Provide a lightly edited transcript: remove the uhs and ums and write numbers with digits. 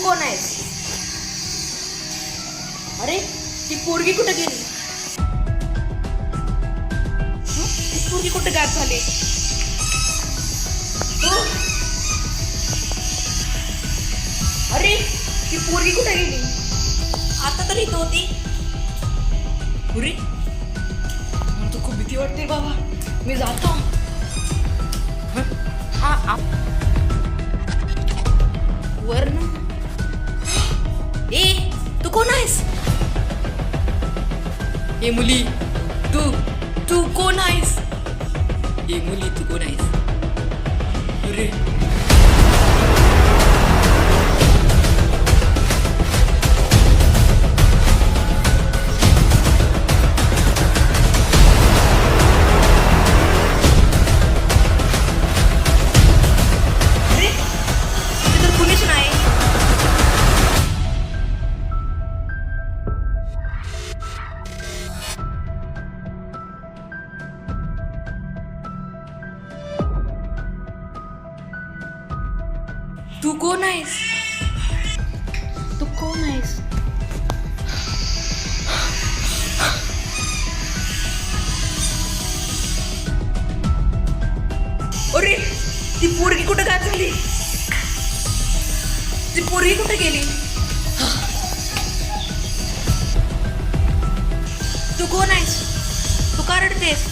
कोण आहेस? अरे ती पोरगी कुठे गेली? ती पोरगी कुठे गायब झाली? अरे ती पोरगी कुठे गेली? आता तरी इथं होती. अरे मला तर खूप भीती वाटते बाबा. मी जातो. वर्ण ए तू कोण आहेस? ए मुली तू कोण आहेस? ए मुली तू कोण आहेस? अरे तू कोण आहेस? तू कोण आहेस? अरे ती पोरगी कुठे काय झाली? ती पोरगी कुठे गेली? तू कोण आहेस? तू का रडतेस?